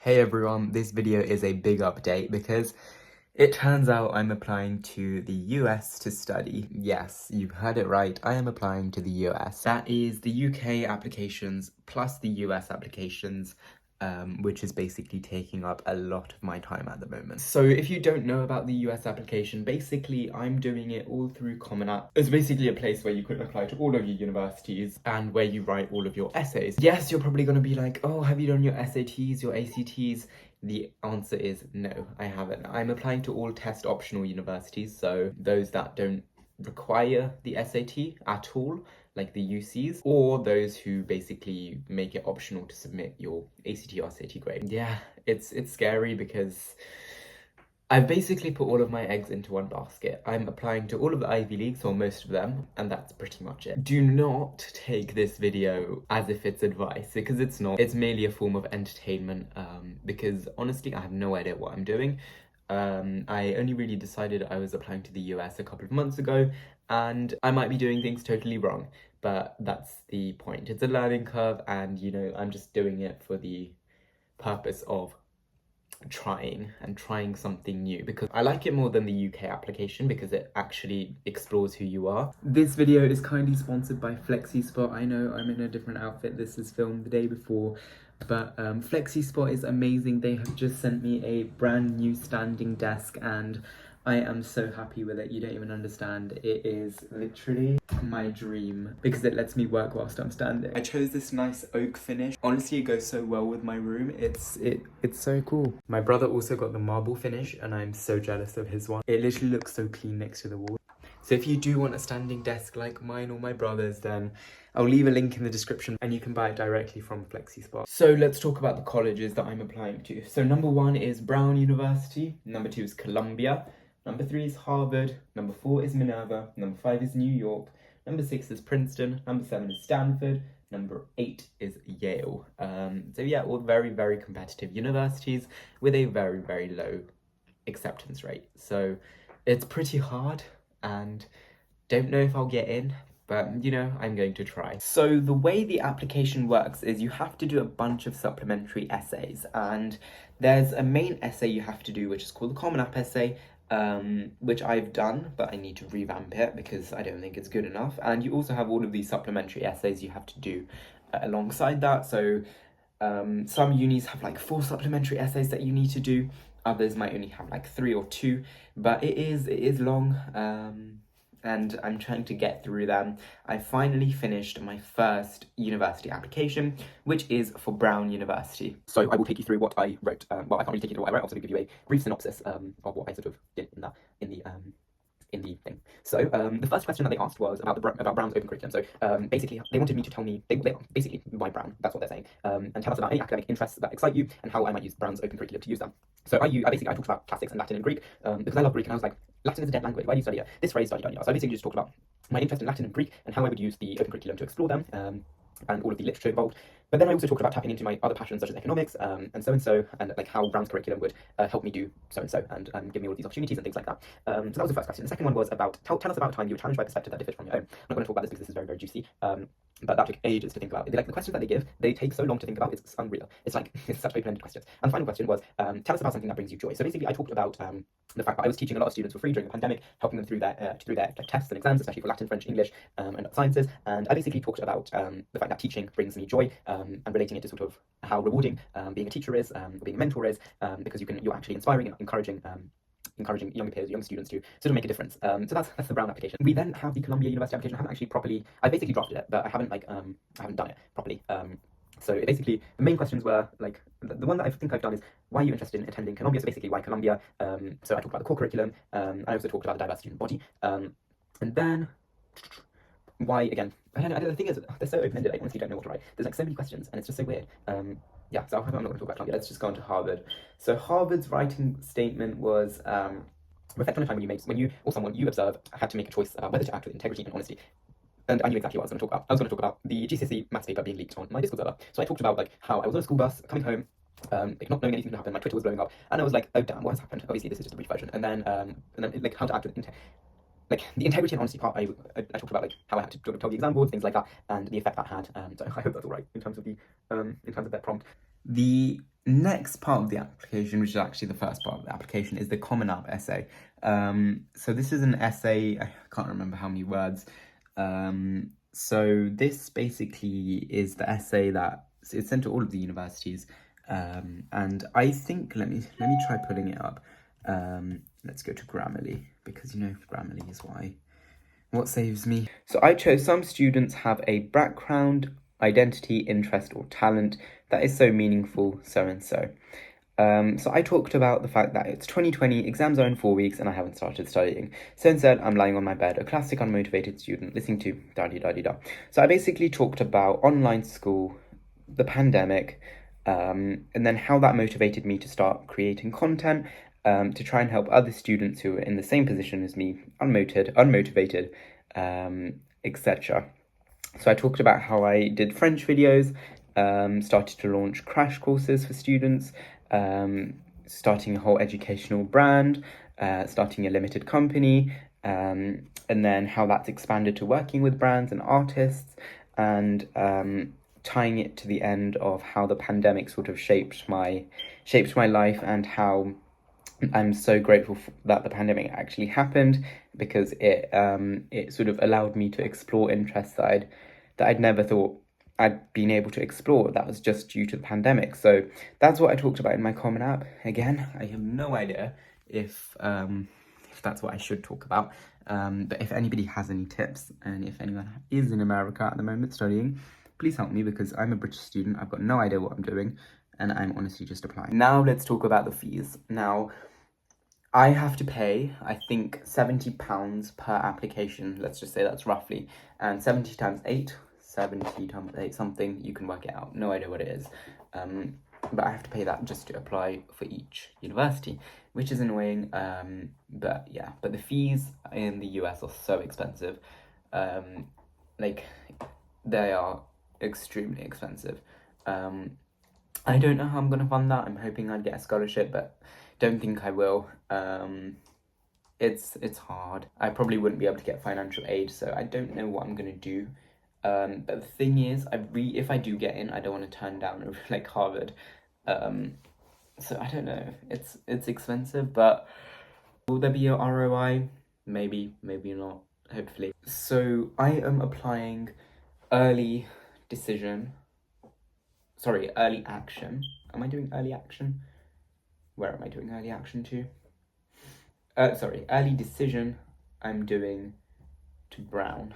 Hey everyone, this video is a big update because it turns out I'm applying to the US to study. Yes, you heard it right, I am applying to the US. That is the UK applications plus the US applications, which is basically taking up a lot of my time at the moment. So if you don't know about the US application, basically I'm doing it all through Common App. It's basically a place where you can apply to all of your universities and where you write all of your essays. Yes, you're probably going to be like, oh, have you done your SATs, your ACTs? The answer is no, I haven't. I'm applying to all test optional universities, so those that don't require the SAT at all, like the UCs, or those who basically make it optional to submit your ACT or SAT grade. Yeah, it's scary because I've basically put all of my eggs into one basket. I'm applying to all of the Ivy Leagues, or most of them, and that's pretty much it. Do not take this video as if it's advice, because it's not. It's merely a form of entertainment, because honestly, I have no idea what I'm doing. I only really decided I was applying to the US a couple of months ago, and I might be doing things totally wrong, but that's the point. It's a learning curve, and you know, I'm just doing it for the purpose of trying something new, because I like it more than the UK application because it actually explores who you are. This video is kindly sponsored by FlexiSpot. I know I'm in a different outfit. This is filmed the day before, but FlexiSpot is amazing. They have just sent me a brand new standing desk and I am so happy with it. You don't even understand. It is literally my dream because it lets me work whilst I'm standing. I chose this nice oak finish. Honestly, it goes so well with my room. It's so cool. My brother also got the marble finish and I'm so jealous of his one. It literally looks so clean next to the wall. So if you do want a standing desk like mine or my brother's, then I'll leave a link in the description and you can buy it directly from FlexiSpot. So let's talk about the colleges that I'm applying to. So number 1 is Brown University. Number 2 is Columbia. Number 3 is Harvard. Number 4 is Minerva. Number 5 is New York. Number 6 is Princeton. Number 7 is Stanford. Number 8 is Yale. So yeah, all very, very competitive universities with a very, very low acceptance rate. So it's pretty hard and don't know if I'll get in, but you know, I'm going to try. So the way the application works is you have to do a bunch of supplementary essays, and there's a main essay you have to do, which is called the Common App essay, which I've done, but I need to revamp it because I don't think it's good enough. And you also have all of these supplementary essays you have to do alongside that. So some unis have like 4 supplementary essays that you need to do. Others might only have like 3 or 2, but it is long, and I'm trying to get through them. I finally finished my first university application, which is for Brown University. So I will take you through what I wrote. Well, I can't really take you through what I wrote. I'll give you a brief synopsis of what I sort of did in the thing. So the first question that they asked was about Brown's open curriculum. So basically they wanted me to tell me, basically why Brown, that's what they're saying, and tell us about any academic interests that excite you and how I might use Brown's open curriculum to use them. So I talked about classics and Latin and Greek because I love Greek, and I was like, Latin is a dead language, why do you study it? This phrase, study. So I basically just talked about my interest in Latin and Greek and how I would use the open curriculum to explore them, and all of the literature involved. But then I also talked about tapping into my other passions such as economics, and so, and like how Brown's curriculum would help me do so, and give me all of these opportunities and things like that. So that was the first question. The second one was about, tell us about a time you were challenged by a perspective that differed from your own. I'm not going to talk about this because this is very, very juicy. But that took ages to think about. Like the questions that they give, they take so long to think about, it's unreal. It's like, it's such open-ended questions. And the final question was, tell us about something that brings you joy. So basically I talked about the fact that I was teaching a lot of students for free during the pandemic, helping them through their like, tests and exams, especially for Latin, French, English, and sciences. And I basically talked about the fact that teaching brings me joy, and relating it to sort of how rewarding being a teacher is, or being a mentor is, because you're actually inspiring and encouraging younger peers, young students to sort of make a difference. So that's the Brown application. We then have the Columbia University application. I basically drafted it, but I haven't done it properly. So basically, the main questions were like, the one that I think I've done is, why are you interested in attending Columbia? So basically, why Columbia? So I talked about the core curriculum. I also talked about the diverse student body. And then, why, again, I don't know, the thing is, they're so open-ended, I honestly don't know what to write. There's like so many questions, and it's just so weird. Yeah, so I'm not going to talk about Columbia, let's just go on to Harvard. So Harvard's writing statement was, reflect on a time when you or someone you observe had to make a choice whether to act with integrity and honesty. And I knew exactly what I was going to talk about. I was going to talk about the GCSE maths paper being leaked on my Discord server. So I talked about like how I was on a school bus coming home, like not knowing anything had happened. My Twitter was blowing up, and I was like, oh damn, what has happened? Obviously, this is just a brief version. And then like how to act with like the integrity and honesty part. I talked about like how I had to tell the exam boards, things like that, and the effect that had. So I hope that's all right in terms of the in terms of that prompt. The next part of the application, which is actually the first part of the application, is the Common App essay. So this is an essay, I can't remember how many words. So this basically is the essay that it's sent to all of the universities. And I think, let me try pulling it up. Let's go to Grammarly, because you know Grammarly is what saves me. So I chose some students have a background, identity, interest, or talent that is so meaningful, so and so. So I talked about the fact that it's 2020, exams are in 4 weeks, and I haven't started studying. So instead, I'm lying on my bed, a classic unmotivated student, listening to da-di-da-di-da. So I basically talked about online school, the pandemic, and then how that motivated me to start creating content, to try and help other students who are in the same position as me, unmotivated, etc. So I talked about how I did French videos, started to launch crash courses for students, starting a whole educational brand, starting a limited company, and then how that's expanded to working with brands and artists, and tying it to the end of how the pandemic sort of shaped my life, and how I'm so grateful that the pandemic actually happened, because it sort of allowed me to explore interests that I'd never thought I'd been able to explore. That was just due to the pandemic. So that's what I talked about in my Common App. Again, I have no idea if that's what I should talk about. But if anybody has any tips, and if anyone is in America at the moment studying, please help me, because I'm a British student. I've got no idea what I'm doing, and I'm honestly just applying. Now let's talk about the fees. Now, I have to pay, I think, £70 per application. Let's just say that's roughly. And 70 times 8, 70 times 8 something, you can work it out. No idea what it is. But I have to pay that just to apply for each university, which is annoying. But yeah, but the fees in the US are so expensive. Like, they are extremely expensive. I don't know how I'm gonna fund that. I'm hoping I'd get a scholarship, but don't think I will. It's hard. I probably wouldn't be able to get financial aid, so I don't know what I'm gonna do. But the thing is, if I do get in, I don't want to turn down like Harvard. So I don't know. It's expensive, but will there be a ROI? Maybe, maybe not. Hopefully. So I am applying early action. Am I doing early action? Where am I doing early action to? Early decision I'm doing to Brown.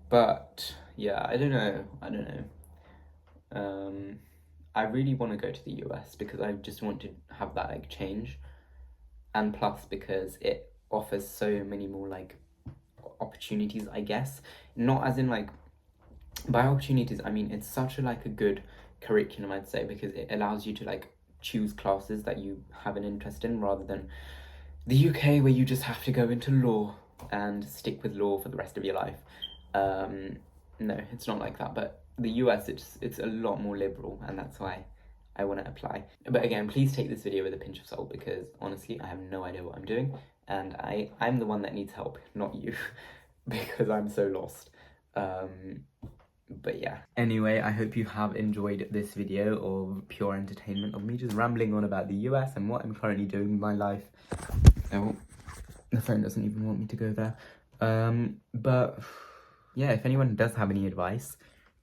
But yeah, I don't know. I really want to go to the US because I just want to have that like change, and plus because it offers so many more like opportunities, I guess. Not as in like, by opportunities I mean it's such a good curriculum, I'd say, because it allows you to like choose classes that you have an interest in, rather than the UK where you just have to go into law and stick with law for the rest of your life. No, it's not like that, but the US, it's a lot more liberal, and that's why I want to apply. But again, please take this video with a pinch of salt, because honestly I have no idea what I'm doing, and I'm the one that needs help, not you, because I'm so lost. But yeah, anyway, I hope you have enjoyed this video of pure entertainment of me just rambling on about the US and what I'm currently doing in my life. Oh, the phone doesn't even want me to go there. But yeah, if anyone does have any advice,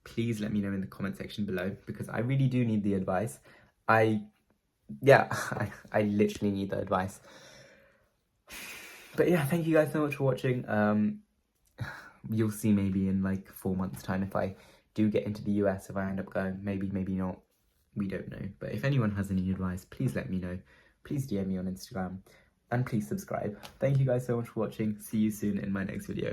please let me know in the comment section below, because I really do need the advice. I literally need the advice. But yeah, thank you guys so much for watching. You'll see maybe in like 4 months' time if I do get into the US, if I end up going. Maybe not. We don't know. But if anyone has any advice, please let me know. Please DM me on Instagram. And please subscribe. Thank you guys so much for watching. See you soon in my next video.